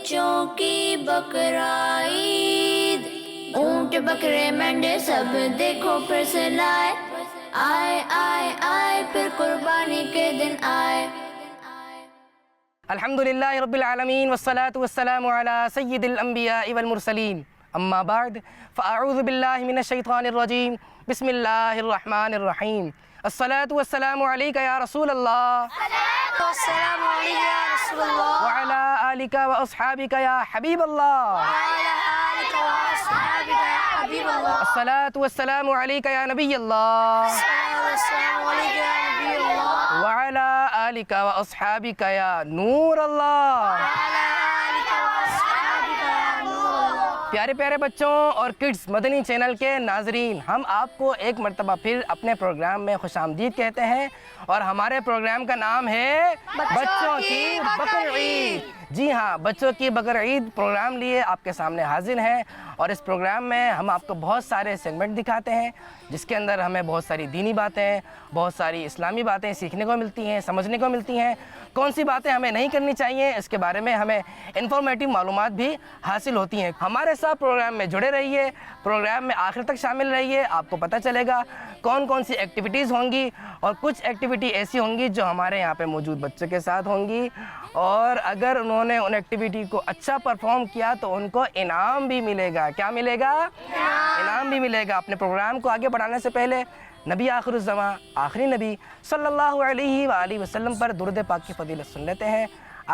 بچوں کی بقرعید، اونٹ بکرے مینڈے سب دیکھو پھر سے لائے، آئے آئے آئے پھر قربانی کے دن آئے۔ الحمدللہ رب العالمین والصلاة والسلام علی سید الانبیاء والمرسلین، اما بعد فاعوذ باللہ من الشیطان الرجیم، بسم اللہ الرحمن الرحیم۔ الصلاة والسلام علیک یا رسول اللہ، السلام علیکم یا رسول اللہ، وعلی آلک واصحابک یا حبیب اللہ، وعلی آلک واصحابک یا حبیب اللہ، الصلاة والسلام علیک یا نبی اللہ، السلام علیکم یا نبی اللہ، وعلی آلک واصحابک یا نور اللہ۔ وعلی آلک واصحابک یا نور اللہ۔ پیارے پیارے بچوں اور کڈز مدنی چینل کے ناظرین، ہم آپ کو ایک مرتبہ پھر اپنے پروگرام میں خوش آمدید کہتے ہیں، اور ہمارے پروگرام کا نام ہے بچوں کی بقرعید۔ جی ہاں، بچوں کی بقرعید پروگرام لیے آپ کے سامنے حاضر ہیں، اور اس پروگرام میں ہم آپ کو بہت سارے سیگمنٹ دکھاتے ہیں، جس کے اندر ہمیں بہت ساری دینی باتیں، بہت ساری اسلامی باتیں سیکھنے کو ملتی ہیں، سمجھنے کو ملتی ہیں۔ کون سی باتیں ہمیں نہیں کرنی چاہیے، اس کے بارے میں ہمیں انفارمیٹیو معلومات بھی حاصل ہوتی ہیں۔ ہمارے ساتھ پروگرام میں جڑے رہیے، پروگرام میں آخر تک شامل رہیے، آپ کو پتہ چلے گا کون کون سی ایکٹیویٹیز ہوں گی، اور کچھ ایکٹیویٹی ایسی ہوں گی جو ہمارے یہاں پہ موجود بچوں کے ساتھ ہوں گی، اور اگر انہوں نے ان ایکٹیویٹی کو اچھا پرفارم کیا تو ان کو انعام بھی ملے گا۔ کیا ملے گا؟ انعام بھی ملے گا۔ اپنے پروگرام کو آگے بڑھانے سے پہلے نبی آخر الزماں، آخری نبی صلی اللہ علیہ وآلہ وسلم پر درود پاک کی فضیلت سن لیتے ہیں۔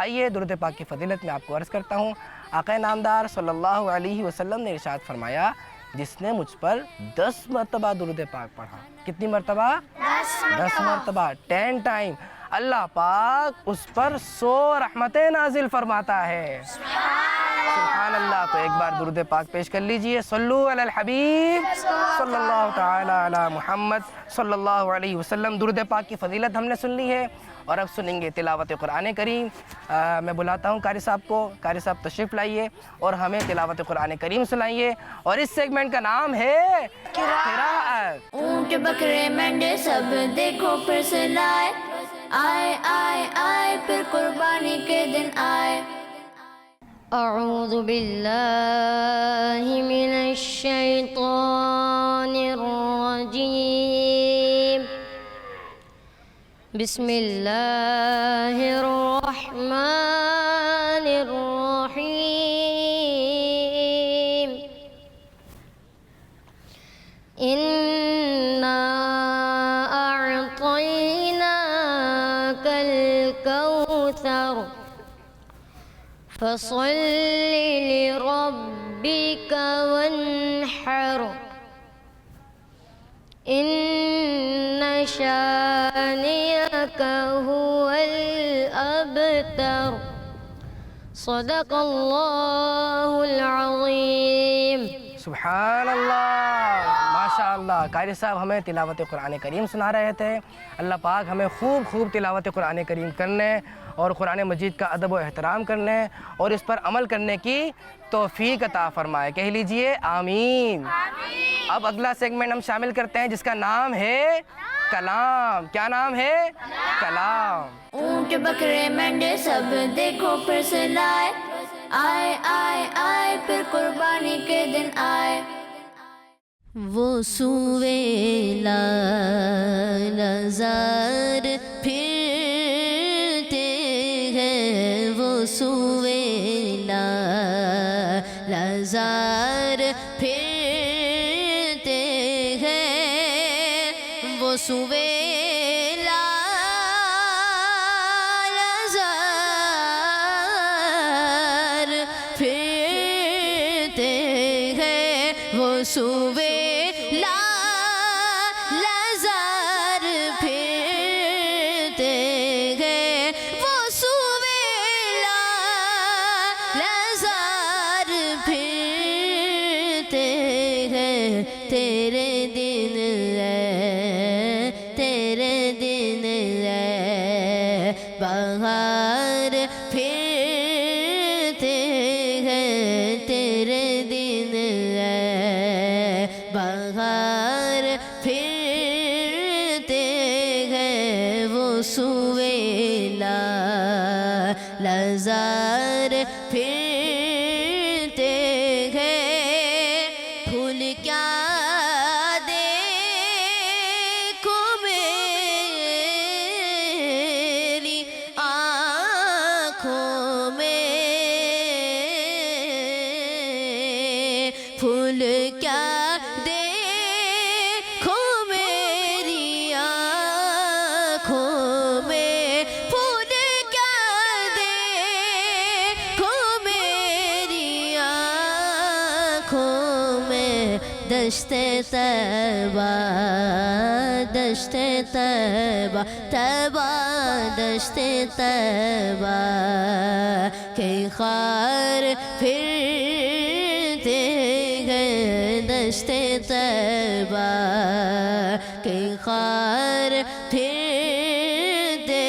آئیے درود پاک کی فضیلت میں آپ کو عرض کرتا ہوں۔ آقا نامدار صلی اللہ علیہ وسلم نے ارشاد فرمایا، جس نے مجھ پر 10 مرتبہ درود پاک پڑھا۔ کتنی مرتبہ؟ 10 مرتبہ، 10 ٹائم، اللہ پاک اس پر 100 رحمتیں نازل فرماتا ہے۔ سبحان اللہ۔ تو ایک بار درود پاک پیش کر لیجئے۔ صلو علی الحبیب صلی اللہ تعالی علی محمد صلی اللہ علیہ وسلم۔ درود پاک کی فضیلت ہم نے سن لی ہے، اور اب سنیں گے تلاوت قرآن کریم۔ میں بلاتا ہوں قاری صاحب کو۔ قاری صاحب تشریف لائیے اور ہمیں تلاوت قرآن کریم سنائیے، اور اس سیگمنٹ کا نام ہے قراءت۔ اونٹ بکرے مینڈے سب دیکھو پھر سے لائے، آئے آئے آئے پھر قربانی کے دن آئے۔ اعوذ باللہ من الشیطان الرجیم، بسم اللہ الرحمن الرحیم۔ اِنَّا أَعْطَيْنَاكَ الْكَوْثَرَ فَصَلِّ لِرَبِّكَ وَانْحَرْ إِنَّ شَانِئَكَ هُوَ الْأَبْتَرُ۔ صدق اللہ العظیم۔ سبحان اللہ، ماشاء اللہ۔ قاری صاحب ہمیں تلاوت قرآن کریم سنا رہے تھے۔ اللہ پاک ہمیں خوب خوب تلاوت قرآن کریم کرنے، اور قرآن مجید کا ادب و احترام کرنے، اور اس پر عمل کرنے کی توفیق عطا فرمائے۔ کہہ لیجئے آمین۔ اب اگلا سیگمنٹ ہم شامل کرتے ہیں، جس کا نام ہے کلام۔ کیا نام ہے؟ کلام۔ اونٹ بکرے مینڈے سب دیکھو پھر سے لائے، آئے آئے آئے پھر قربانی کے دن آئے۔ وہ سوے لالزار پھرتے ہیں، وہ سوے لالزار پھرتے ہیں، وہ سوے لالزار پھرتے ہیں، وہ سوے لالزار پھرتے ہیں، وہ سوے لالزار پھرتے ہیں۔ تیرے دن ہے، تیرے دن ہے، بہار پھرتے ہیں، تیرے دن ہے، بہار دشت طیبہ دشت طیبہ طیبہ دشت طیبہ کے خار پھرتے ہیں دشت طیبہ کے خار پھرتے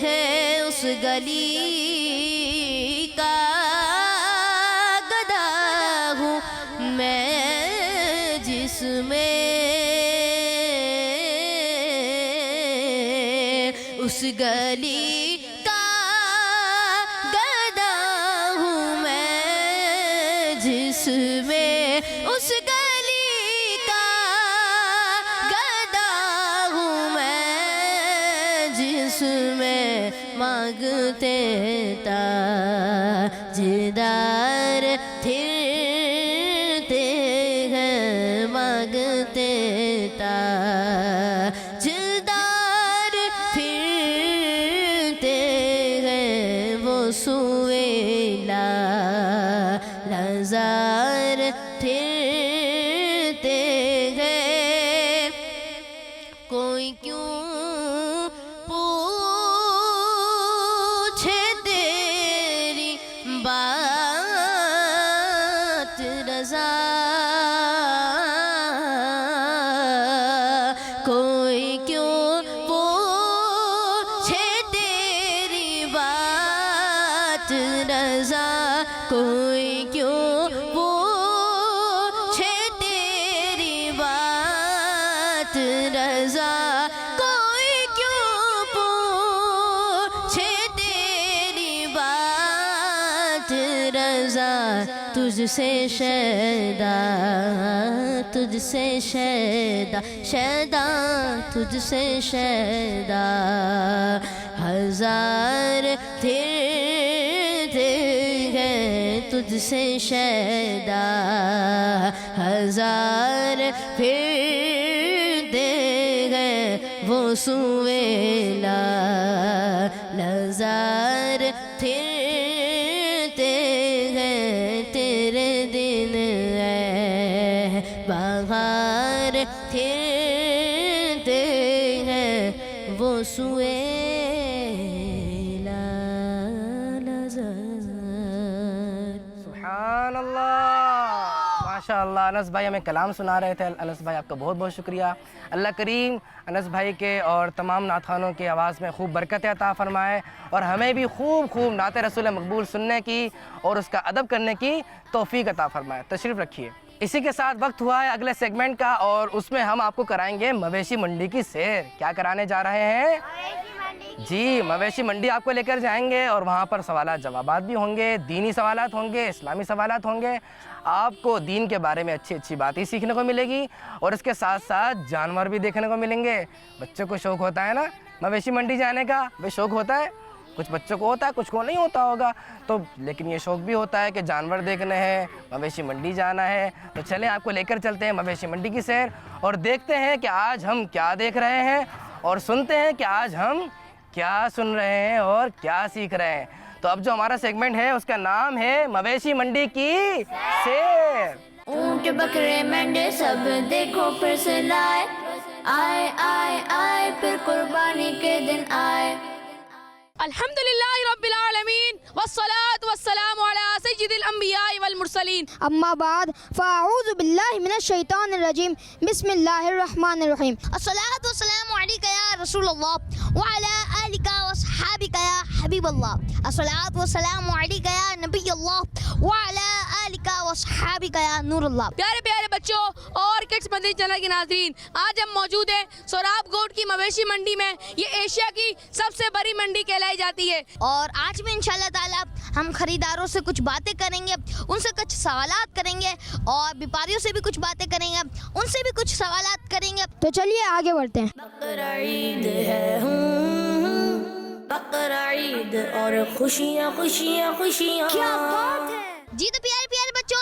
ہیں اس گلی کا گدا ہوں میں جس میں اس گلی کا گدا ہوں میں جس میں اس گلی کا گدا ہوں میں جس میں مانگتے تاجدار پھرتے ہیں مانگتے تاجدار پھرتے ہیں وہ سویلا لازار پھرتے ہیں کوئی کیوں پوچھے تیری بات رضا کوئی کیوں پوچھے تیری بات رضا کوئی کیوں پوچھے تیری بات رضا کوئی کیوں پوچھے تیری بات رضا تجھ سے شیدا تجھ سے شیدا شیدا تجھ سے شیدا ہزار پھرتے ہیں تجھ سے شیدا ہزار پھرتے ہیں وہ سویلا لازار پھرتے ہیں تیرے دن ہے بہار پھرتے ہیں وہ سویلا لازار سبحان اللہ ماشاء اللہ انس بھائی ہمیں کلام سنا رہے تھے انس بھائی آپ کا بہت بہت شکریہ اللہ کریم انس بھائی کے اور تمام نعت خوانوں کی آواز میں خوب برکت عطا فرمائے اور ہمیں بھی خوب نعت رسول مقبول سننے کی اور اس کا ادب کرنے کی توفیق عطا فرمائے تشریف رکھیے اسی کے ساتھ وقت ہوا ہے اگلے سیگمنٹ کا اور اس میں ہم آپ کو کرائیں گے مویشی منڈی کی سیر کیا کرانے جا رہے ہیں جی مویشی منڈی آپ کو لے کر جائیں گے اور وہاں پر سوالات جوابات بھی ہوں گے دینی سوالات ہوں گے اسلامی سوالات ہوں گے آپ کو دین کے بارے میں اچھی باتیں سیکھنے کو ملے گی اور اس کے ساتھ ساتھ جانور بھی دیکھنے کو ملیں گے بچوں کو شوق ہوتا ہے نا مویشی منڈی جانے کا بھائی شوق ہوتا ہے کچھ بچوں کو ہوتا ہے کچھ کو نہیں ہوتا ہوگا تو لیکن یہ شوق بھی ہوتا ہے کہ جانور دیکھنے ہیں مویشی منڈی جانا ہے تو چلیں آپ کو لے کر چلتے ہیں مویشی منڈی کی سیر اور دیکھتے ہیں کہ آج ہم کیا دیکھ رہے ہیں اور سنتے ہیں کہ آج ہم کیا سن رہے ہیں اور کیا سیکھ رہے ہیں تو اب جو ہمارا سیگمنٹ ہے اس کا نام ہے مویشی منڈی کی سیر اونٹ بکرے مینڈے سب دیکھو پھر سے لائے آئے آئے آئے پھر قربانی کے دن آئے الحمد للہ رب العالمین والصلاة والسلام على سید الانبیاء والمرسلین اما بعد فاعوذ باللہ من الشیطان الرجیم بسم اللہ الرحمن الرحیم الصلاة والسلام علیک یا رسول اللہ وعلى آلک واصحابک یا حبیب اللہ الصلاة والسلام علیک یا نبی اللہ وعلى آلک واصحابک یا نور اللہ پیارے پیارے بچوں اور کڈس مدنی چینل کے ناظرین آج ہم موجود ہیں سوراب گوٹ کی مویشی منڈی میں یہ ایشیا کی سب سے بڑی منڈی کہلائی جاتی ہے اور آج بھی انشاءاللہ تعالی ہم خریداروں سے کچھ باتیں کریں گے ان سے کچھ سوالات کریں گے اور بیپاریوں سے بھی کچھ باتیں کریں گے ان سے بھی کچھ سوالات کریں گے تو چلیے آگے بڑھتے ہیں بقرہ عید ہے بقرہ عید اور خوشیاں خوشیاں خوشیاں کیا بات ہے جی تو پیارے پیارے بچوں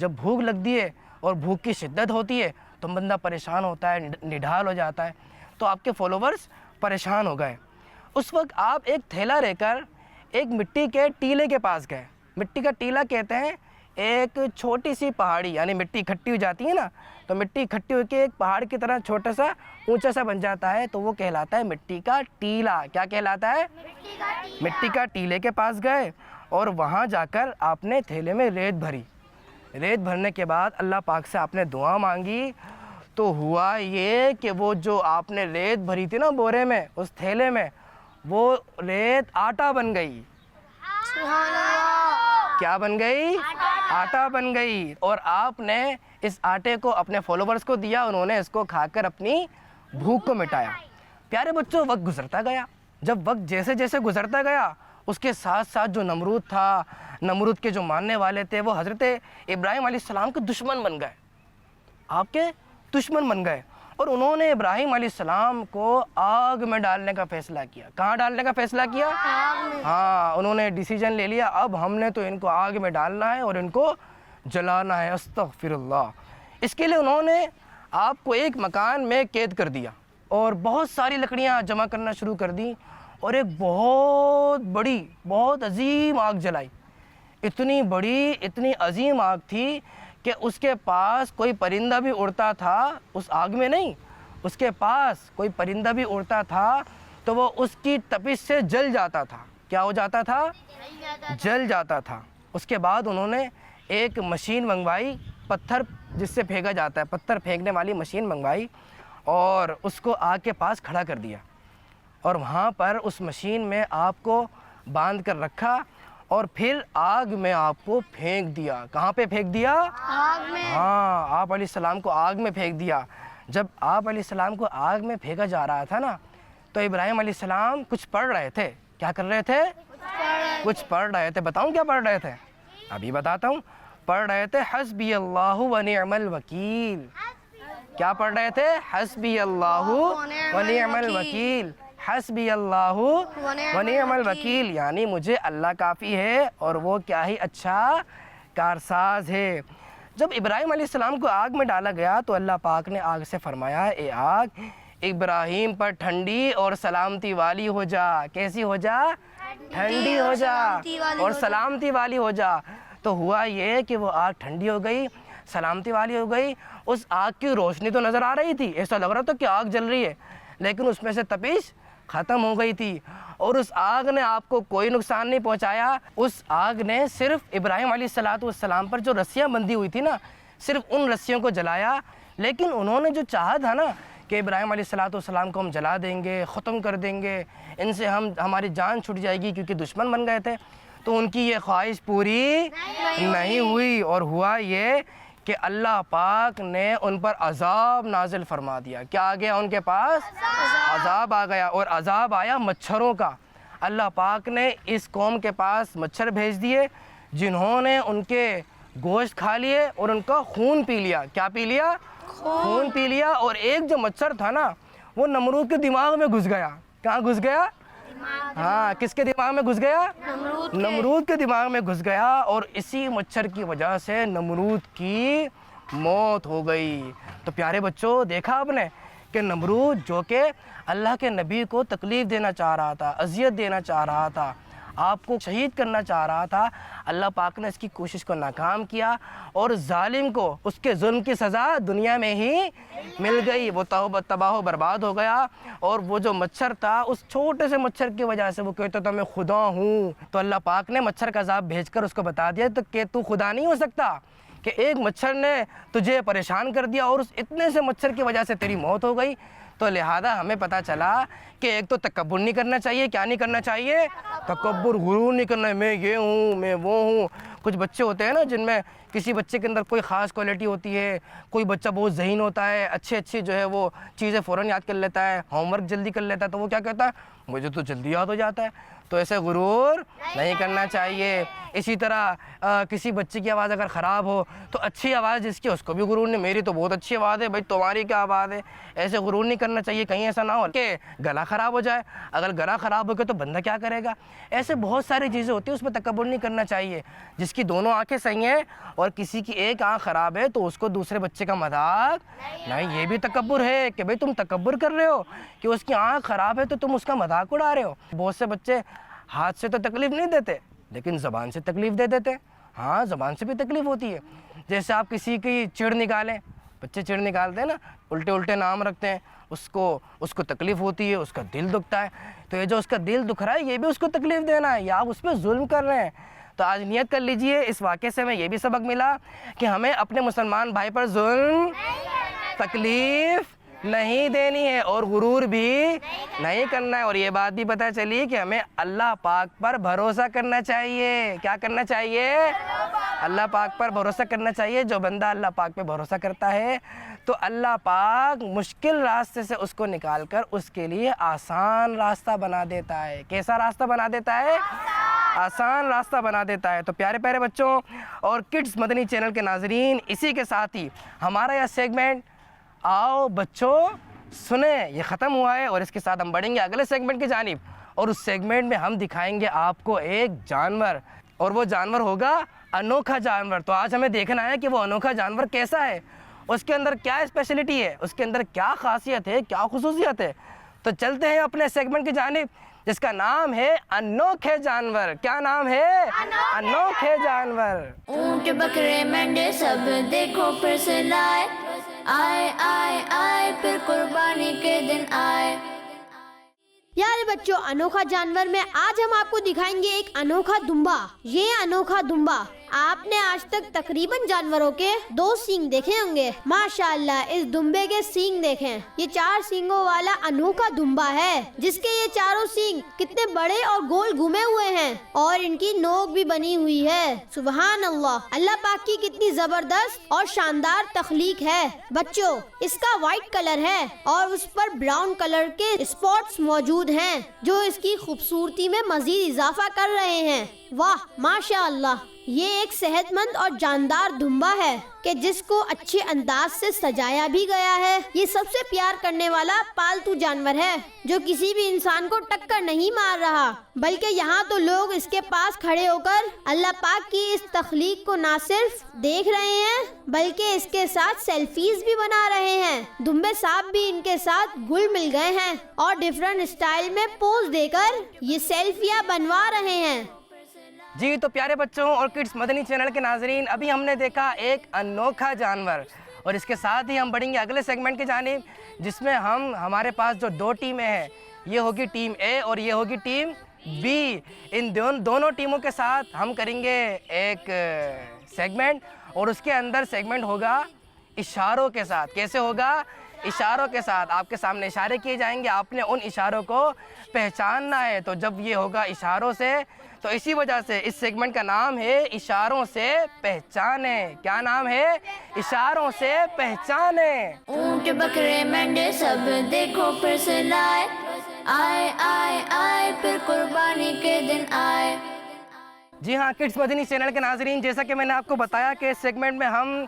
جب بھوک لگتی ہے اور بھوک کی شدت ہوتی ہے تو بندہ پریشان ہوتا ہے, نڈھال ہو جاتا ہے. تو آپ کے فالوورز پریشان ہو گئے. اس وقت آپ ایک تھیلا لے کر ایک مٹی کے ٹیلے کے پاس گئے. مٹی کا ٹیلا کہتے ہیں ایک چھوٹی سی پہاڑی, یعنی مٹی اکٹھی ہو جاتی ہے نا, تو مٹی اکٹھی ہو کے ایک پہاڑ کی طرح چھوٹا سا اونچا سا بن جاتا ہے, تو وہ کہلاتا ہے مٹی کا ٹیلا. کیا کہلاتا ہے؟ مٹی کا ٹیلے کے پاس گئے اور وہاں جا کر آپ نے تھیلے میں ریت بھری. ریت بھرنے کے بعد اللہ پاک سے آپ نے دعا مانگی. تو ہوا یہ کہ وہ جو آپ نے ریت بھری تھی نا بورے میں, اس تھیلے میں, وہ ریت آٹا بن گئی. کیا بن گئی؟ آٹا بن گئی. اور آپ نے اس آٹے کو اپنے فالوورز کو دیا, انہوں نے اس کو کھا کر اپنی بھوک کو مٹایا. پیارے بچوں, وقت گزرتا گیا. جب وقت جیسے جیسے گزرتا گیا, اس کے ساتھ ساتھ جو نمرود تھا, نمرود کے جو ماننے والے تھے, وہ حضرت ابراہیم علیہ السلام کے دشمن بن گئے. آپ کے دشمن بن گئے اور انہوں نے ابراہیم علیہ السلام کو آگ میں ڈالنے کا فیصلہ کیا. کہاں ڈالنے کا فیصلہ کیا؟ ہاں, انہوں نے ڈیسیجن لے لیا, اب ہم نے تو ان کو آگ میں ڈالنا ہے اور ان کو جلانا ہے. استغفر اللہ. اس کے لیے انہوں نے آپ کو ایک مکان میں قید کر دیا اور بہت ساری لکڑیاں جمع کرنا شروع کر دیں اور ایک بہت بڑی, بہت عظیم آگ جلائی. اتنی بڑی, اتنی عظیم آگ تھی کہ اس کے پاس کوئی پرندہ بھی اڑتا تھا, اس آگ میں نہیں, اس کے پاس کوئی پرندہ بھی اڑتا تھا تو وہ اس کی تپش سے جل جاتا تھا. کیا ہو جاتا تھا؟ جل جاتا تھا. اس کے بعد انہوں نے ایک مشین منگوائی, پتھر جس سے پھینکا جاتا ہے, پتھر پھینکنے والی مشین منگوائی اور اس کو آگ کے پاس کھڑا کر دیا اور وہاں پر اس مشین میں آپ کو باندھ کر رکھا اور پھر آگ میں آپ کو پھینک دیا. کہاں پہ پھینک دیا؟ آگ میں. ہاں, آپ علیہ السلام کو آگ میں پھینک دیا. جب آپ علیہ السلام کو آگ میں پھینکا جا رہا تھا نا, تو ابراہیم علیہ السلام کچھ پڑھ رہے تھے. کیا کر رہے تھے؟ کچھ پڑھ رہے تھے. بتاؤں کیا پڑھ رہے تھے؟ ابھی بتاتا ہوں. پڑھ رہے تھے حسبی اللہ و نعم الوکیل. کیا پڑھ رہے تھے؟ حسبی اللہ و نعم الوکیل. حسبی اللہ و نعم الوکیل, یعنی مجھے اللہ کافی ہے اور وہ کیا ہی اچھا کارساز ہے. جب ابراہیم علیہ السلام کو آگ میں ڈالا گیا تو اللہ پاک نے آگ سے فرمایا, اے آگ, ابراہیم پر ٹھنڈی اور سلامتی والی ہو جا. کیسی ہو جا؟ ٹھنڈی ہو جا اور سلامتی والی ہو جا. تو ہوا یہ کہ وہ آگ ٹھنڈی ہو گئی, سلامتی والی ہو گئی. اس آگ کی روشنی تو نظر آ رہی تھی, ایسا لگ رہا تھا کہ آگ جل رہی ہے, لیکن اس میں سے تپش ختم ہو گئی تھی اور اس آگ نے آپ کو کوئی نقصان نہیں پہنچایا. اس آگ نے صرف ابراہیم علیہ السلام پر جو رسیاں بندھی ہوئی تھی نا, صرف ان رسیوں کو جلایا. لیکن انہوں نے جو چاہا تھا نا کہ ابراہیم علیہ السلام کو ہم جلا دیں گے, ختم کر دیں گے, ان سے ہماری جان چھٹ جائے گی کیونکہ دشمن بن گئے تھے, تو ان کی یہ خواہش پوری نہیں ہوئی. اور ہوا یہ کہ اللہ پاک نے ان پر عذاب نازل فرما دیا. کیا آ گیا ان کے پاس؟ عذاب آ گیا. اور عذاب آیا مچھروں کا. اللہ پاک نے اس قوم کے پاس مچھر بھیج دیے جنہوں نے ان کے گوشت کھا لیے اور ان کا خون پی لیا. کیا پی لیا؟ خون پی لیا. اور ایک جو مچھر تھا نا, وہ نمرود کے دماغ میں گھس گیا. کہاں گھس گیا؟ ہاں, کس کے دماغ میں گھس گیا؟ نمرود کے دماغ میں گھس گیا. اور اسی مچھر کی وجہ سے نمرود کی موت ہو گئی. تو پیارے بچوں, دیکھا آپ نے کہ نمرود جو کہ اللہ کے نبی کو تکلیف دینا چاہ رہا تھا, اذیت دینا چاہ رہا تھا, آپ کو شہید کرنا چاہ رہا تھا, اللہ پاک نے اس کی کوشش کو ناکام کیا اور ظالم کو اس کے ظلم کی سزا دنیا میں ہی مل گئی. وہ تباہ و برباد ہو گیا. اور وہ جو مچھر تھا, اس چھوٹے سے مچھر کی وجہ سے وہ کہتا تھا میں خدا ہوں, تو اللہ پاک نے مچھر کا عذاب بھیج کر اس کو بتا دیا تو کہ تو خدا نہیں ہو سکتا, کہ ایک مچھر نے تجھے پریشان کر دیا اور اس اتنے سے مچھر کی وجہ سے تیری موت ہو گئی. تو لہذا ہمیں پتہ چلا کہ ایک تو تکبر نہیں کرنا چاہیے. کیا نہیں کرنا چاہیے؟ تکبر, غرور نہیں کرنا ہے, میں یہ ہوں, میں وہ ہوں. کچھ بچے ہوتے ہیں نا جن میں کسی بچے کے اندر کوئی خاص کوالٹی ہوتی ہے, کوئی بچہ بہت ذہین ہوتا ہے, اچھی جو ہے وہ چیزیں فوراً یاد کر لیتا ہے, ہوم ورک جلدی کر لیتا ہے, تو وہ کیا کہتا ہے, مجھے تو جلدی یاد ہو جاتا ہے. تو ایسے غرور نہیں کرنا چاہیے. اسی طرح کسی بچے کی آواز اگر خراب ہو تو اچھی آواز جس کی اس کو بھی غرور نہیں, میری تو بہت اچھی آواز ہے بھائی, تمہاری کیا آواز ہے, ایسے غرور نہیں کرنا چاہیے. کہیں ایسا نہ ہو کہ گلا خراب ہو جائے, اگر گلا خراب ہو گیا تو بندہ کیا کرے گا. ایسے بہت ساری چیزیں ہوتی ہیں, اس میں تکبر نہیں کرنا چاہیے. جس کی دونوں آنکھیں صحیح ہیں اور کسی کی ایک آنکھ خراب ہے تو اس کو دوسرے بچے کا مذاق نہیں, یہ بھی تکبر ہے کہ بھئی تم تکبر کر رہے ہو کہ اس کی آنکھ خراب ہے تو تم اس کا مذاق اڑا رہے ہو. بہت سے بچے ہاتھ سے تو تکلیف نہیں دیتے لیکن زبان سے تکلیف دے دیتے. ہاں, زبان سے بھی تکلیف ہوتی ہے. جیسے آپ کسی کی چڑ نکالیں, بچے چڑ نکالتے ہیں نا, الٹے الٹے نام رکھتے ہیں, اس کو تکلیف ہوتی ہے, اس کا دل دکھتا ہے. تو یہ جو اس کا دل دکھ رہا ہے یہ بھی اس کو تکلیف دینا ہے, یا آپ اس پہ ظلم کر رہے ہیں. تو آج نیت کر لیجئے, اس واقعے سے ہمیں یہ بھی سبق ملا کہ ہمیں اپنے مسلمان بھائی پر ظلم, تکلیف نہیں دینی ہے اور غرور بھی نہیں کرنا ہے. اور یہ بات بھی پتہ چلی کہ ہمیں اللہ پاک پر بھروسہ کرنا چاہیے. کیا کرنا چاہیے؟ اللہ پاک پر بھروسہ کرنا چاہیے. جو بندہ اللہ پاک پہ بھروسہ کرتا ہے تو اللہ پاک مشکل راستے سے اس کو نکال کر اس کے لیے آسان راستہ بنا دیتا ہے. کیسا راستہ بنا دیتا ہے؟ آسان راستہ بنا دیتا ہے. تو پیارے پیارے بچوں اور کڈز مدنی چینل کے ناظرین, اسی کے ساتھ ہی ہمارا یہ سیگمنٹ آؤ بچوں سنیں یہ ختم ہوا ہے. اور اس کے ساتھ ہم بڑھیں گے اگلے سیگمنٹ کی جانب, اور اس سیگمنٹ میں ہم دکھائیں گے آپ کو ایک جانور, اور وہ جانور ہوگا انوکھا جانور. تو آج ہمیں دیکھنا ہے کہ وہ انوکھا جانور کیسا ہے, اس کے اندر کیا اسپیشلٹی ہے, اس کے اندر کیا خاصیت ہے, کیا خصوصیت ہے. تو چلتے ہیں اپنے سیگمنٹ کی جانب جس کا نام ہے انوکھے جانور. کیا نام ہے؟ انوکھے جانور. اونٹ بکرے مینڈے سب دیکھو پھر سے لائے, آئے آئے آئے پھر قربانی کے دن آئے. پیارے بچوں, انوکھا جانور میں آج ہم آپ کو دکھائیں گے ایک انوکھا دمبا. یہ انوکھا دمبا آپ نے آج تک تقریباً جانوروں کے 2 سینگ دیکھے ہوں گے. ماشاءاللہ اس دمبے کے سینگ دیکھیں, یہ 4 سینگوں والا انوکھا دمبا ہے جس کے یہ چاروں سینگ کتنے بڑے اور گول گھومے ہوئے ہیں, اور ان کی نوک بھی بنی ہوئی ہے. سبحان اللہ, اللہ پاک کی کتنی زبردست اور شاندار تخلیق ہے. بچوں, اس کا وائٹ کلر ہے اور اس پر براؤن کلر کے اسپاٹس موجود ہیں جو اس کی خوبصورتی میں مزید اضافہ کر رہے ہیں. واہ ماشاء اللہ, یہ ایک صحت مند اور جاندار دمبا ہے کہ جس کو اچھے انداز سے سجایا بھی گیا ہے. یہ سب سے پیار کرنے والا پالتو جانور ہے جو کسی بھی انسان کو ٹکر نہیں مار رہا, بلکہ یہاں تو لوگ اس کے پاس کھڑے ہو کر اللہ پاک کی اس تخلیق کو نہ صرف دیکھ رہے ہیں بلکہ اس کے ساتھ سیلفیز بھی بنا رہے ہیں. دمبے صاحب بھی ان کے ساتھ گل مل گئے ہیں اور ڈیفرنٹ اسٹائل میں پوز دے کر یہ سیلفیاں بنوا رہے ہیں. جی تو پیارے بچوں اور کڈز مدنی چینل کے ناظرین, ابھی ہم نے دیکھا ایک انوکھا جانور, اور اس کے ساتھ ہی ہم بڑھیں گے اگلے سیگمنٹ کی جانب جس میں ہمارے پاس جو 2 ٹیمیں ہیں, یہ ہوگی ٹیم اے اور یہ ہوگی ٹیم بی. ان دونوں ٹیموں کے ساتھ ہم کریں گے ایک سیگمنٹ, اور اس کے اندر سیگمنٹ ہوگا اشاروں کے ساتھ. کیسے ہوگا؟ اشاروں کے ساتھ. آپ کے سامنے اشارے کیے جائیں گے, آپ نے ان اشاروں کو پہچاننا ہے. تو جب یہ ہوگا اشاروں سے, تو اسی وجہ سے اس سیگمنٹ کا نام ہے اشاروں سے پہچانیں. کیا نام ہے؟ اشاروں سے پہچانیں. اونٹ بکرے مینڈے سب دیکھو پھر سے لائے, آئے آئے آئے پھر قربانی کے دن آئے. جی ہاں کڈز مدنی چینل کے ناظرین, جیسا کہ میں نے آپ کو بتایا کہ اس سیگمنٹ میں ہم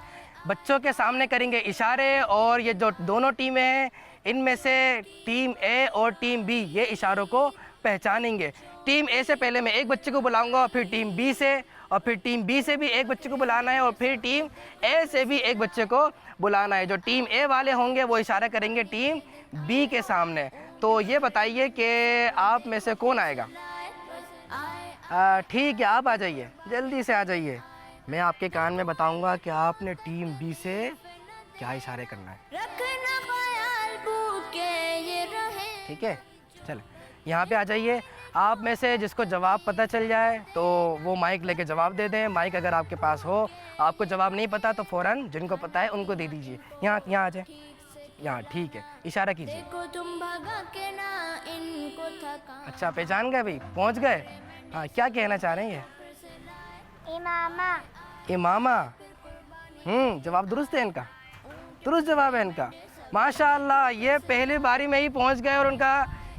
بچوں کے سامنے کریں گے اشارے, اور یہ جو دونوں ٹیمیں ہیں ان میں سے ٹیم اے اور ٹیم بی یہ اشاروں کو پہچانیں گے. ٹیم اے سے پہلے میں ایک بچے کو بلاؤں گا, پھر ٹیم بی سے, اور پھر ٹیم بی سے بھی ایک بچے کو بلانا ہے, اور پھر ٹیم اے سے بھی ایک بچے کو بلانا ہے. جو ٹیم اے والے ہوں گے وہ اشارہ کریں گے ٹیم بی کے سامنے. تو یہ بتائیے کہ آپ میں سے کون آئے گا؟ ٹھیک ہے, آپ آ جائیے, جلدی سے آ جائیے. میں آپ کے کان میں بتاؤں گا کہ آپ نے ٹیم بی سے کیا اشارے کرنا ہے. رکھنا خیال بھوک کے یہ رہے. ٹھیک ہے, چلیں یہاں پہ آ جائیے. آپ میں سے جس کو جواب پتہ چل جائے تو وہ مائک لے کے جواب دے دیں. مائک اگر آپ کے پاس ہو, آپ کو جواب نہیں پتہ تو فوراً جن کو پتہ ہے ان کو دے دیجیے. یہاں آ جائیں, یہاں. ٹھیک ہے, اشارہ کیجیے. دیکھو تم بھگا کے نہ ان کو تھکا. اچھا پہچان گئے بھائی, پہنچ گئے. ہاں, کیا کہنا چاہ رہے ہیں؟ امامہ. امامہ. جواب درست ہے ان کا, درست جواب ہے ان کا. ماشاءاللہ, یہ پہلی باری میں ہی پہنچ گئے اور ان کا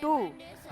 2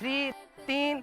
3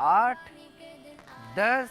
8, 10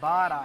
12?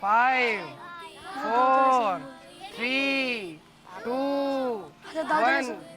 5 4 3 2 1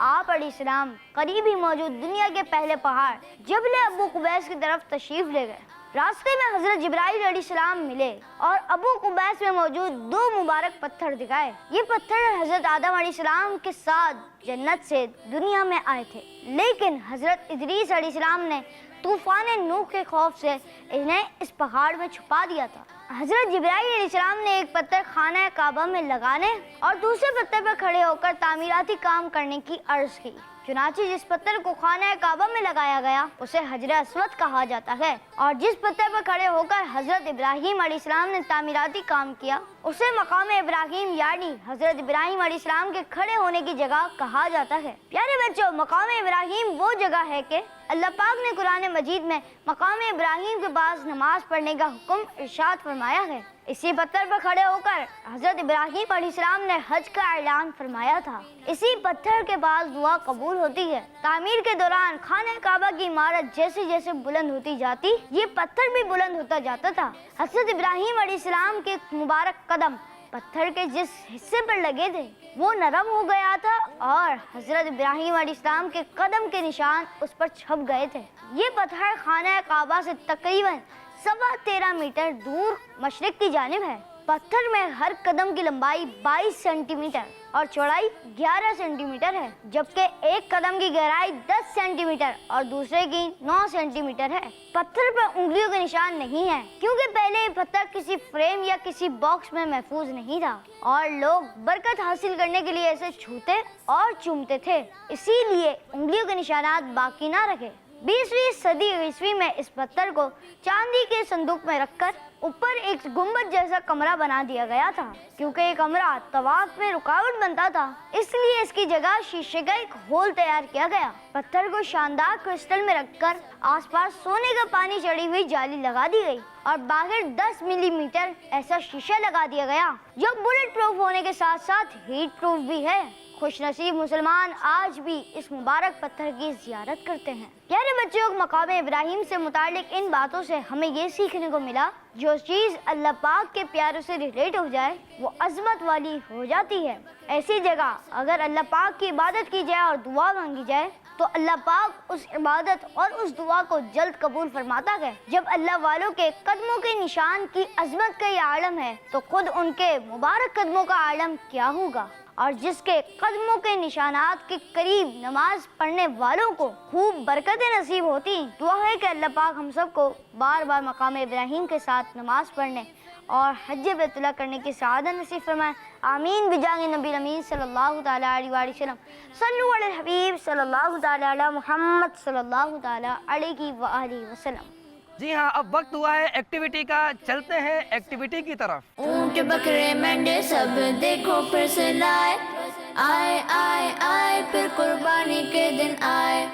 آپ علیہ السلام قریب ہی موجود دنیا کے پہلے پہاڑ جبل ابو قبیس کی طرف تشریف لے گئے۔ راستے میں حضرت جبرائیل علیہ السلام ملے اور ابو قبیس میں موجود 2 مبارک پتھر دکھائے۔ یہ پتھر حضرت آدم علیہ السلام کے ساتھ جنت سے دنیا میں آئے تھے، لیکن حضرت ادریس علیہ السلام نے طوفان نوح کے خوف سے انہیں اس پہاڑ میں چھپا دیا تھا۔ حضرت جبرائیل علیہ السلام نے ایک پتھر خانہ کعبہ میں لگانے اور دوسرے پتھر پر کھڑے ہو کر تعمیراتی کام کرنے کی عرض کی۔ چنانچہ جس پتھر کو خانہ کعبہ میں لگایا گیا اسے حجر اسود کہا جاتا ہے، اور جس پتھر پر کھڑے ہو کر حضرت ابراہیم علیہ السلام نے تعمیراتی کام کیا اسے مقام ابراہیم یعنی حضرت ابراہیم علیہ السلام کے کھڑے ہونے کی جگہ کہا جاتا ہے۔ پیارے بچوں، مقام ابراہیم وہ جگہ ہے کہ اللہ پاک نے قرآن مجید میں مقام ابراہیم کے پاس نماز پڑھنے کا حکم ارشاد فرمایا ہے۔ اسی پتھر پر کھڑے ہو کر حضرت ابراہیم علیہ السلام نے حج کا اعلان فرمایا تھا۔ اسی پتھر کے پاس دعا قبول ہوتی ہے۔ تعمیر کے دوران خانہ کعبہ کی عمارت جیسے جیسے بلند ہوتی جاتی یہ پتھر بھی بلند ہوتا جاتا تھا۔ حضرت ابراہیم علیہ السلام کے مبارک قدم پتھر کے جس حصے پر لگے تھے وہ نرم ہو گیا تھا اور حضرت ابراہیم علیہ السلام کے قدم کے نشان اس پر چھپ گئے تھے۔ یہ پتھر خانہ کعبہ سے تقریباً 13.25 میٹر دور مشرق کی جانب ہے۔ پتھر میں ہر قدم کی لمبائی 22 سینٹی میٹر اور چوڑائی 11 سینٹی میٹر ہے، جبکہ ایک قدم کی گہرائی 10 سینٹی میٹر اور دوسرے کی 9 سینٹی میٹر ہے۔ پتھر پر انگلیوں کے نشان نہیں ہیں کیونکہ پہلے یہ پتھر کسی فریم یا کسی باکس میں محفوظ نہیں تھا اور لوگ برکت حاصل کرنے کے لیے اسے چھوتے اور چومتے تھے، اسی لیے انگلیوں کے نشانات باقی نہ رکھے۔ 20ویں صدی عیسوی میں اس پتھر کو چاندی کے صندوق میں رکھ کر اوپر ایک گنبد جیسا کمرہ بنا دیا گیا تھا۔ کیونکہ یہ کمرہ طواف میں رکاوٹ بنتا تھا اس لیے اس کی جگہ شیشے کا ایک ہول تیار کیا گیا۔ پتھر کو شاندار کرسٹل میں رکھ کر آس پاس سونے کا پانی چڑھی ہوئی جالی لگا دی گئی اور باہر 10 ملی میٹر ایسا شیشہ لگا دیا گیا جو بلٹ پروف ہونے کے ساتھ ساتھ ہیٹ پروف بھی ہے۔ خوش نصیب مسلمان آج بھی اس مبارک پتھر کی زیارت کرتے ہیں۔ پیارے بچوں، مقام ابراہیم سے متعلق ان باتوں سے ہمیں یہ سیکھنے کو ملا جو چیز اللہ پاک کے پیاروں سے ریلیٹ ہو جائے وہ عظمت والی ہو جاتی ہے۔ ایسی جگہ اگر اللہ پاک کی عبادت کی جائے اور دعا مانگی جائے تو اللہ پاک اس عبادت اور اس دعا کو جلد قبول فرماتا ہے۔ جب اللہ والوں کے قدموں کے نشان کی عظمت کا یہ عالم ہے تو خود ان کے مبارک قدموں کا عالم کیا ہوگا، اور جس کے قدموں کے نشانات کے قریب نماز پڑھنے والوں کو خوب برکتیں نصیب ہوتی۔ دعا ہے کہ اللہ پاک ہم سب کو بار بار مقام ابراہیم کے ساتھ نماز پڑھنے اور حج بیت اللہ کرنے کی سعادت نصیب فرمائے۔ آمین بجاہ نبی امین صلی اللہ تعالیٰ علیہ وآلہ وسلم۔ صلو علی الحبیب صلی اللہ تعالیٰ علی محمد صلی اللہ تعالیٰ علیہ وآلہ وسلم۔ جی ہاں، اب وقت ہوا ہے ایکٹیویٹی کا، چلتے ہیں ایکٹیویٹی کی طرف۔ اونٹ بکرے مینڈے سب دیکھو پھر سے لائے، آئے آئے آئے پھر قربانی کے دن آئے۔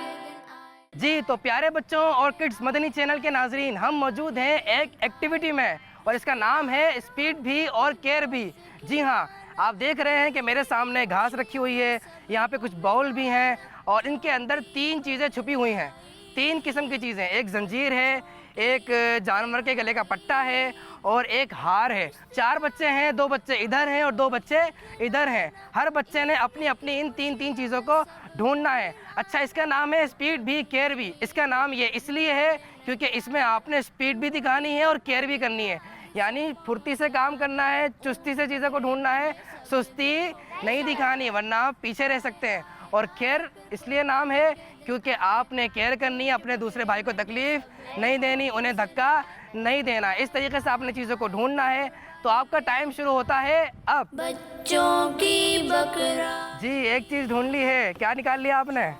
جی تو پیارے بچوں اور کڈز مدنی چینل کے ناظرین، ہم موجود ہیں ایک ایکٹیویٹی میں اور اس کا نام ہے اسپیڈ بھی اور کیئر بھی۔ جی ہاں، آپ دیکھ رہے ہیں کہ میرے سامنے گھاس رکھی ہوئی ہے، یہاں پہ کچھ باؤل بھی ہیں اور ان کے اندر 3 چیزیں چھپی ہوئی ہیں، 3 قسم کی چیزیں، ایک زنجیر ہے، ایک جانور کے گلے کا پٹا ہے اور ایک ہار ہے۔ 4 بچے ہیں، 2 بچے ادھر ہیں اور 2 بچے ادھر ہیں۔ ہر بچے نے اپنی اپنی ان 3 چیزوں کو ڈھونڈنا ہے۔ اچھا، اس کا نام ہے اسپیڈ بھی کیئر بھی۔ اس کا نام یہ اس لیے ہے کیونکہ اس میں آپ نے اسپیڈ بھی دکھانی ہے اور کیئر بھی کرنی ہے، یعنی پھرتی سے کام کرنا ہے، چستی سے چیزوں کو ڈھونڈنا ہے، سستی نہیں دکھانی ورنہ آپ پیچھے رہ سکتے ہیں۔ اور کیئر اس لیے نام ہے کیونکہ آپ نے کیئر کرنی ہے، اپنے دوسرے بھائی کو تکلیف نہیں دینی، انہیں دھکا نہیں دینا۔ اس طریقے سے آپ نے چیزوں کو ڈھونڈنا ہے۔ تو آپ کا ٹائم شروع ہوتا ہے اب۔ بچوں کی بکرا جی، ایک چیز ڈھونڈ لی ہے، کیا نکال لیا آپ نے؟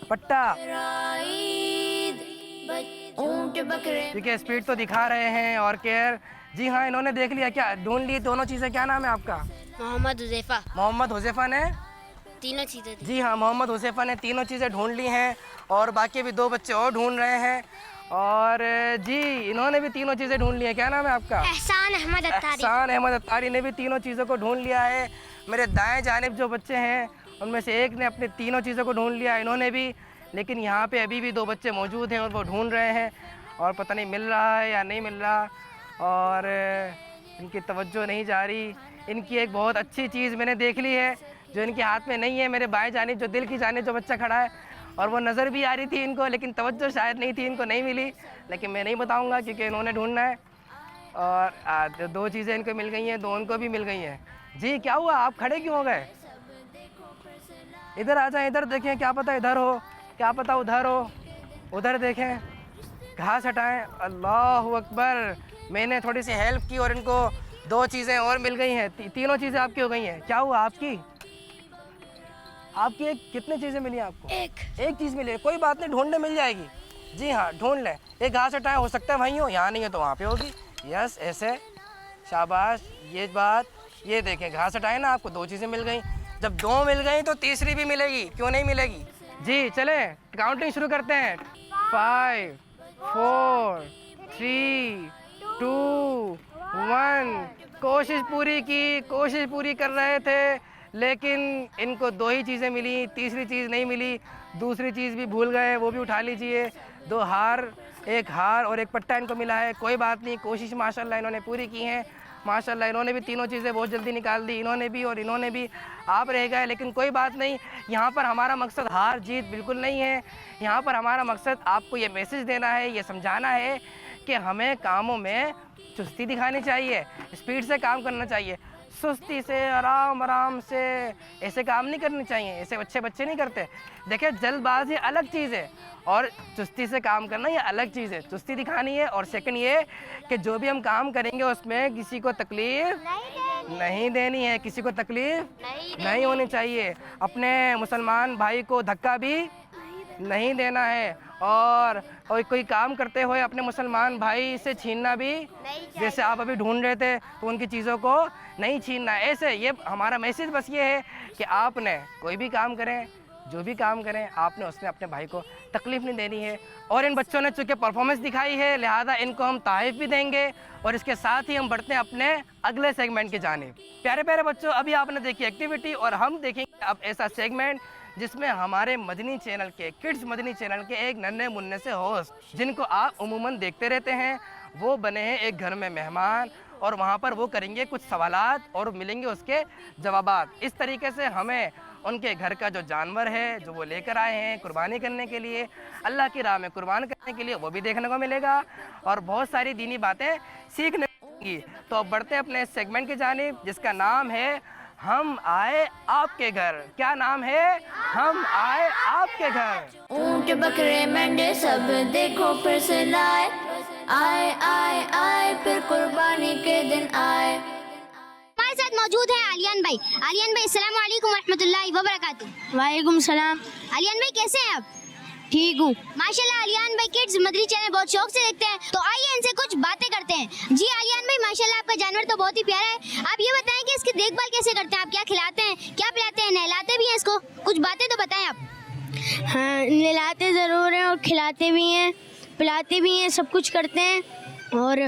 پٹا۔ عید اونٹ بکرے کیونکہ اسپیڈ تو دکھا رہے ہیں اور کیئر، جی ہاں انہوں نے دیکھ لیا، کیا ڈھونڈ لی دونوں چیزیں۔ کیا نام ہے آپ کا؟ محمد حذیفہ۔ محمد حذیفہ نے تینوں چیزیں جی ہاں، محمد حذیفہ نے 3 چیزیں ڈھونڈ لی ہیں اور باقی بھی 2 بچے اور ڈھونڈ رہے ہیں۔ اور جی انہوں نے بھی 3 چیزیں ڈھونڈ لی ہیں۔ کیا نام ہے آپ کا؟ احسان احمد اتاری۔ احسان احمد اتاری نے بھی 3 چیزوں کو ڈھونڈ لیا ہے۔ میرے دائیں جانب جو بچے ہیں ان میں سے ایک نے اپنی 3 چیزوں کو ڈھونڈ لیا، انہوں نے بھی، لیکن یہاں پہ ابھی بھی 2 بچے موجود ہیں اور وہ ڈھونڈ رہے ہیں اور پتہ نہیں مل رہا ہے یا نہیں مل رہا، اور ان کی توجہ نہیں جا رہی۔ ان کی ایک بہت اچھی چیز میں نے دیکھ لی ہے جو ان کے ہاتھ میں نہیں ہے. میرے بائیں جانب جو دل کی جانب جو بچہ کھڑا ہے, اور وہ نظر بھی آ رہی تھی ان کو, لیکن توجہ شاید نہیں تھی, ان کو نہیں ملی, لیکن میں نہیں بتاؤں گا کیونکہ انہوں نے ڈھونڈنا ہے. اور 2 چیزیں ان کو مل گئی ہیں, 2 ان کو بھی مل گئی ہیں. جی کیا ہوا, آپ کھڑے کیوں ہو گئے؟ ادھر آ جائیں, ادھر دیکھیں, کیا پتہ ادھر ہو, کیا پتہ ادھر ہو. ادھر دیکھیں, گھاس ہٹائیں. اللہ اکبر. میں نے تھوڑی سی ہیلپ کی اور ان کو 2 چیزیں اور مل گئی ہیں. 3 چیزیں آپ کی ہو گئی ہیں. کیا ہوا آپ کی کتنی چیزیں ملی آپ کو؟ ایک چیز ملی ہے. کوئی بات نہیں, ڈھونڈنے مل جائے گی. جی ہاں, ڈھونڈ لیں. ایک گھاس ہٹائیں, ہو سکتا ہے وہیں ہو, یہاں نہیں ہے تو وہاں پہ ہوگی. یس, ایسے, شاباش. یہ بات, یہ دیکھیں, گھاس ہٹائیں نا, آپ کو 2 چیزیں مل گئیں. جب 2 مل گئیں تو تیسری بھی ملے گی, کیوں نہیں ملے گی. جی چلیں کاؤنٹنگ شروع کرتے ہیں. 5 4 3 2 1. کوشش پوری کر رہے تھے, لیکن ان کو 2 ہی چیزیں ملی, تیسری چیز نہیں ملی. دوسری چیز بھی بھول گئے, وہ بھی اٹھا لیجئے. 2 ہار, ایک ہار اور ایک پٹا ان کو ملا ہے. کوئی بات نہیں, کوشش ماشاءاللہ انہوں نے پوری کی ہیں. ماشاءاللہ انہوں نے بھی 3 چیزیں بہت جلدی نکال دی, انہوں نے بھی اور انہوں نے بھی. آپ رہ گئے, لیکن کوئی بات نہیں. یہاں پر ہمارا مقصد ہار جیت بالکل نہیں ہے. یہاں پر ہمارا مقصد آپ کو یہ میسج دینا ہے, یہ سمجھانا ہے کہ ہمیں کاموں میں چستی دکھانی چاہیے, اسپیڈ سے کام کرنا چاہیے. سستی سے, آرام سے ایسے کام نہیں کرنے چاہیے. ایسے بچے نہیں کرتے. دیکھیں, جلد بازی الگ چیز ہے اور چستی سے کام کرنا یہ الگ چیز ہے. چستی دکھانی ہے. اور سیکنڈ یہ کہ جو بھی ہم کام کریں گے اس میں کسی کو تکلیف نہیں دینی ہے, کسی کو تکلیف نہیں ہونی چاہیے. اپنے مسلمان بھائی کو دھکا بھی نہیں دینا ہے, اور کوئی کام کرتے ہوئے اپنے مسلمان بھائی سے چھیننا بھی, جیسے آپ ابھی ڈھونڈ رہے تھے تو ان کی چیزوں کو نہیں چھیننا. ایسے یہ ہمارا میسیج بس یہ ہے کہ آپ نے کوئی بھی کام کریں, جو بھی کام کریں, آپ نے اس میں اپنے بھائی کو تکلیف نہیں دینی ہے. اور ان بچوں نے چونکہ پرفارمنس دکھائی ہے, لہذا ان کو ہم تحائف بھی دیں گے. اور اس کے ساتھ ہی ہم بڑھتے ہیں اپنے اگلے سیگمنٹ کی جانب. پیارے بچوں, ابھی آپ نے دیکھی ایکٹیویٹی, اور ہم دیکھیں گے اب ایسا سیگمنٹ جس میں ہمارے مدنی چینل کے, کڈز مدنی چینل کے ایک ننھے منھے سے ہوسٹ, جن کو آپ عموماً دیکھتے رہتے ہیں, وہ بنے ہیں ایک گھر میں مہمان, اور وہاں پر وہ کریں گے کچھ سوالات اور ملیں گے اس کے جوابات. اس طریقے سے ہمیں ان کے گھر کا جو جانور ہے جو وہ لے کر آئے ہیں قربانی کرنے کے لیے, اللہ کی راہ میں قربان کرنے کے لیے, وہ بھی دیکھنے کو ملے گا, اور بہت ساری دینی باتیں سیکھنے کو ملیں گی. تو اب بڑھتے ہیں اپنے سیگمنٹ کی جانب, جس کا نام ہے ہم آئے آپ کے گھر. کیا نام ہے؟ ہم آئے آپ کے گھر. اونٹ بکرے مینڈے سب دیکھو پھر سے لائے, آئے آئے آئے پھر قربانی کے دن آئے. ہمارے ساتھ موجود ہیں علیان بھائی. علیان بھائی السلام علیکم ورحمۃ اللہ وبرکاتہ. وعلیکم السلام. علیان بھائی کیسے ہیں آپ؟ ٹھیک ہوں. ماشاءاللہ علیان بھائی کڈز مدنی چینل بہت شوق سے دیکھتے ہیں, تو آئیے ان سے کچھ باتیں کرتے ہیں. جی علیان بھائی, ماشاءاللہ آپ کا جانور تو بہت ہی پیارا ہے. آپ یہ بتائیں کہ اس کی دیکھ بھال کیسے کرتے ہیں, آپ کیا کھلاتے ہیں, کیا پلاتے ہیں, نہلاتے بھی ہیں اس کو, کچھ باتیں تو بتائیں آپ. ہاں, نہلاتے ضرور ہیں اور کھلاتے بھی ہیں, پلاتے بھی ہیں, سب کچھ کرتے ہیں. اور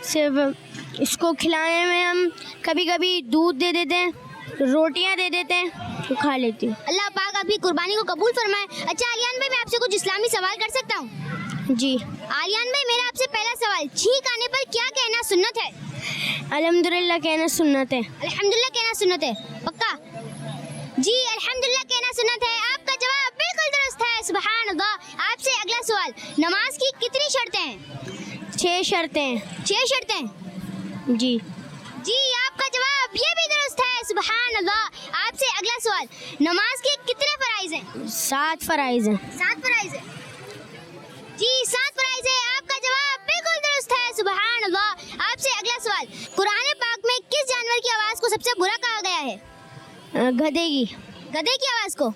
صرف اس کو کھلانے میں ہم کبھی کبھی دودھ دے دیتے ہیں, روٹیاں دے دیتے ہیں, تو کھا لیتی ہوں. اللہ پاک آپ کی قربانی کو قبول فرمائے. اچھا علیان بھائی, میں آپ سے کچھ اسلامی سوال کر سکتا ہوں؟ جی. علیان بھائی, میرا آپ سے پہلا سوال, چھینک آنے پر کیا کہنا سنت ہے؟ الحمدللہ کہنا سنت ہے. الحمدللہ کہنا سنت ہے, پکا؟ جی الحمدللہ کہنا سنت ہے. آپ کا جواب بالکل درست ہے, سبحان اللہ. آپ سے اگلا سوال, نماز کی کتنی شرطیں ہیں؟ 6 شرطیں. 6 شرطیں. جی. جی آپ کا جواب یہ بھی درست ہے, سبحان اللہ. آپ سے اگلا سوال, نماز کے کتنے فرائض ہیں؟ 7 فرائض ہیں. 7 فرائض ہیں. جی 7 فرائض ہیں. آپ کا جواب بالکل درست ہے, سبحان اللہ. آپ سے اگلا سوال, قرآن پاک میں کس جانور کی آواز کو سب سے برا کہا گیا ہے؟ گدھے کی. گدھے کی آواز کو.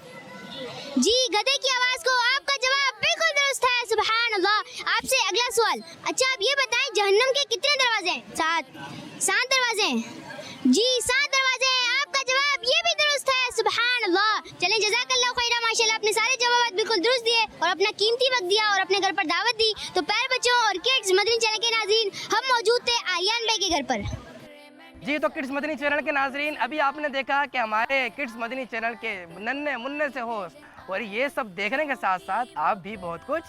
جی گدھے کی آواز کو. آپ کا جواب بالکل درست ہے, سبحان اللہ. آپ سے اگلا سوال, اچھا آپ یہ بتائیں جہنم کے کتنے دروازے ہیں؟ 7 دروازے ہیں. جی 7 دروازے ہیں. آپ کا جواب یہ بھی درست ہے, سبحان اللہ. چلیں جزاک اللہ خیرہ, ماشاءاللہ آپ نے سارے جوابات بالکل درست دیے اور اپنا قیمتی وقت دیا اور اپنے گھر پر دعوت دی. تو پیارے بچوں اور کڈز مدنی چینل کے ناظرین, ہم موجود تھے علیان بھائی کے گھر پر. جی تو کڈز مدنی چینل کے ناظرین, ابھی آپ نے دیکھا کہ ہمارے کڈز مدنی چینل کے ننھے منھے سے ہوسٹ, اور یہ سب دیکھنے کے ساتھ ساتھ آپ بھی بہت کچھ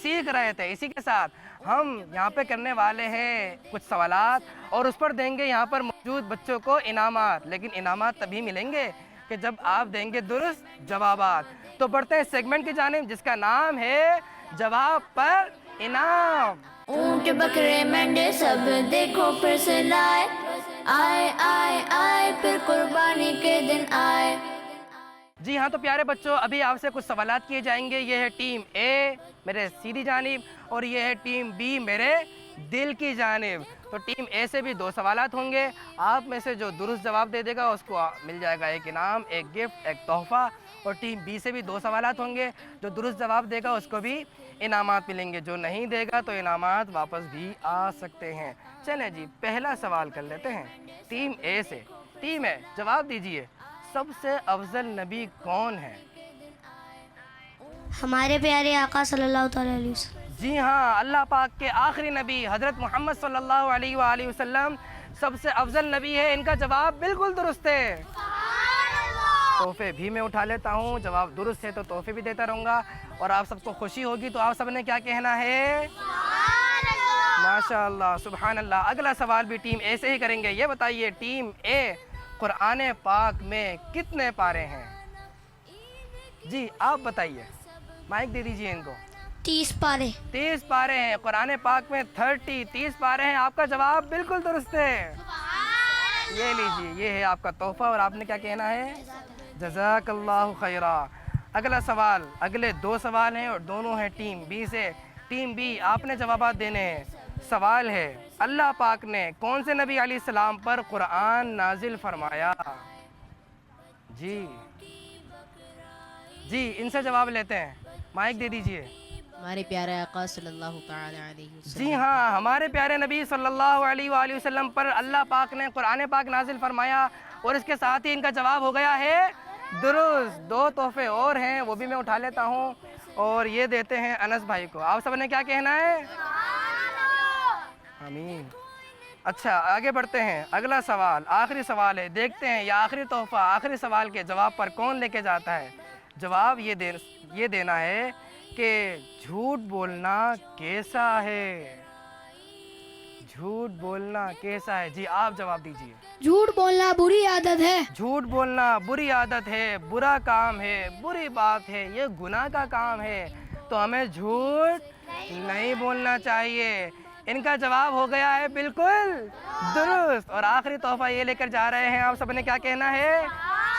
سیکھ رہے تھے. اسی کے ساتھ ہم یہاں پہ کرنے والے ہیں کچھ سوالات, اور اس پر دیں گے یہاں پر موجود بچوں کو انعامات. لیکن انعامات تبھی ملیں گے کہ جب آپ دیں گے درست جوابات. تو بڑھتے ہیں سیگمنٹ کی جانب جس کا نام ہے جواب پر انعام. اونٹ بکرے مینڈے سب دیکھو پھر سے لائے, آئے آئے آئے پھر قربانی کے دن آئے. جی ہاں, تو پیارے بچوں ابھی آپ سے کچھ سوالات کیے جائیں گے. یہ ہے ٹیم اے میرے سیدھی جانب اور یہ ہے ٹیم بی میرے دل کی جانب. تو ٹیم اے سے بھی 2 سوالات ہوں گے. آپ میں سے جو درست جواب دے دے گا اس کو مل جائے گا ایک انعام, ایک گفٹ, ایک تحفہ. اور ٹیم بی سے بھی 2 سوالات ہوں گے. جو درست جواب دے گا اس کو بھی انعامات ملیں گے, جو نہیں دے گا تو انعامات واپس بھی آ سکتے ہیں. چلیں جی پہلا سوال کر لیتے ہیں ٹیم اے سے. ٹیم اے جواب دیجئے, سب سے افضل نبی کون ہے؟ ہمارے پیارے آقا صلی اللہ تعالیٰ علیہ وسلم. جی ہاں, اللہ پاک کے آخری نبی حضرت محمد صلی اللہ علیہ وآلہ وسلم سب سے افضل نبی ہے. ان کا جواب بالکل درست ہے. تحفے بھی میں اٹھا لیتا ہوں, جواب درست ہے تو تحفے بھی دیتا رہوں گا. اور آپ سب کو خوشی ہوگی تو آپ سب نے کیا کہنا ہے؟ ماشاءاللہ, سبحان اللہ. اگلا سوال بھی ٹیم اے سے ہی کریں گے. یہ بتائیے ٹیم اے قرآن پاک میں کتنے پارے ہیں؟ جی آپ بتائیے, مائک دے دیجئے ان کو. 30 پارے. 30 پارے ہیں قرآن پاک میں. 30 پارے ہیں. آپ کا جواب بالکل درست ہے. یہ لیجئے, یہ ہے آپ کا تحفہ. اور آپ نے کیا کہنا ہے؟ جزاک اللہ خیرہ. اگلا سوال, اگلے 2 سوال ہیں اور دونوں ہیں ٹیم بی سے. ٹیم بی آپ نے جوابات دینے ہیں. سوال ہے اللہ پاک نے کون سے نبی علیہ السلام پر قرآن نازل فرمایا؟ جی ان سے جواب لیتے ہیں. مائک دے دیجئے. ہمارے پیارے آقا صلی اللہ تعالی علیہ وسلم. جی ہاں, ہمارے پیارے نبی صلی اللہ علیہ وآلہ وسلم پر اللہ پاک نے قرآن پاک نازل فرمایا. اور اس کے ساتھ ہی ان کا جواب ہو گیا ہے درست. 2 تحفے اور ہیں, وہ بھی میں اٹھا لیتا ہوں اور یہ دیتے ہیں انس بھائی کو. آپ سب نے کیا کہنا ہے؟ آمین. اچھا آگے بڑھتے ہیں. اگلا سوال آخری سوال ہے. دیکھتے ہیں یہ آخری تحفہ آخری سوال کے جواب پر کون لے کے جاتا ہے. جواب یہ دینا ہے کہ جھوٹ بولنا کیسا ہے؟ جھوٹ بولنا کیسا ہے؟ جی آپ جواب دیجئے. جھوٹ بولنا بری عادت ہے. جھوٹ بولنا بری عادت ہے, برا کام ہے, بری بات ہے, یہ گناہ کا کام ہے. تو ہمیں جھوٹ نہیں بولنا چاہیے. ان کا جواب ہو گیا ہے بالکل درست. اور آخری تحفہ یہ لے کر جا رہے ہیں. آپ سب نے کیا کہنا ہے؟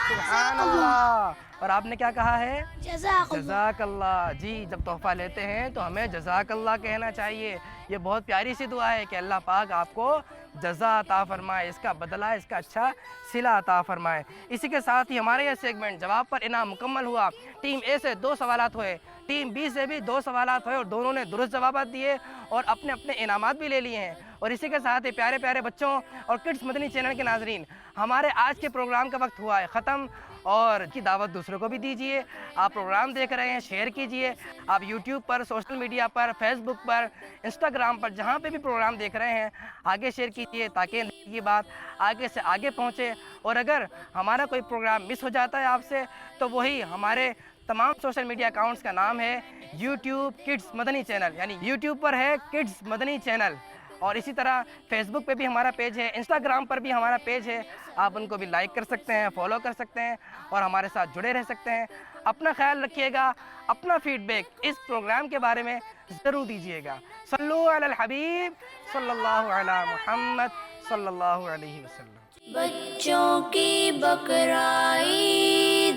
سبحان اللہ. اور آپ نے کیا کہا ہے؟ جزاک اللہ. جی جب تحفہ لیتے ہیں تو ہمیں جزاک اللہ کہنا چاہیے. یہ بہت پیاری سی دعا ہے کہ اللہ پاک آپ کو جزا عطا فرمائے, اس کا بدلہ, اس کا اچھا صلہ عطا فرمائے. اسی کے ساتھ ہی ہمارے یہ سیگمنٹ جواب پر انعام مکمل ہوا. ٹیم اے سے 2 سوالات ہوئے, ٹیم بی سے بھی 2 سوالات ہوئے اور دونوں نے درست جوابات دیے اور اپنے اپنے انعامات بھی لے لیے ہیں. اور اسی کے ساتھ ہی پیارے پیارے بچوں اور کڈس مدنی چینل کے ناظرین, ہمارے آج کے پروگرام کا وقت ہوا ہے ختم. اور کی دعوت دوسروں کو بھی دیجئے. آپ پروگرام دیکھ رہے ہیں, شیئر کیجئے. آپ یوٹیوب پر, سوشل میڈیا پر, فیس بک پر, انسٹاگرام پر, جہاں پہ بھی پروگرام دیکھ رہے ہیں آگے شیئر کیجئے تاکہ یہ بات آگے سے آگے پہنچے. اور اگر ہمارا کوئی پروگرام مس ہو جاتا ہے آپ سے تو وہی ہمارے تمام سوشل میڈیا اکاؤنٹس کا نام ہے یوٹیوب کڈس مدنی چینل, یعنی یوٹیوب پر ہے کڈس مدنی چینل. اور اسی طرح فیس بک پہ بھی ہمارا پیج ہے, انسٹاگرام پر بھی ہمارا پیج ہے. آپ ان کو بھی لائک کر سکتے ہیں, فالو کر سکتے ہیں اور ہمارے ساتھ جڑے رہ سکتے ہیں. اپنا خیال رکھیے گا. اپنا فیڈ بیک اس پروگرام کے بارے میں ضرور دیجیے گا. صلو علی الحبیب صلی اللہ علی محمد صلی اللہ علیہ وسلم. بچوں کی بقرعید,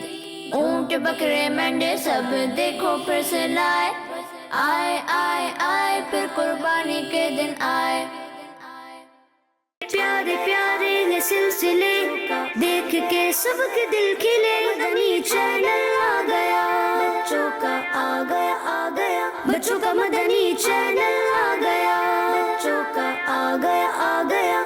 اونٹ بکرے مینڈے سب دیکھو پھر سے لائے, آئے آئے آئے پھر قربانی کے دن آئے. پیارے پیارے یہ سلسلے دیکھ کے سب کے دل کھلے, مدنی چینل آ گیا, بچوں کا آ گیا, آ گیا بچوں کا مدنی چینل آ گیا, بچوں کا آ گیا, آ گیا.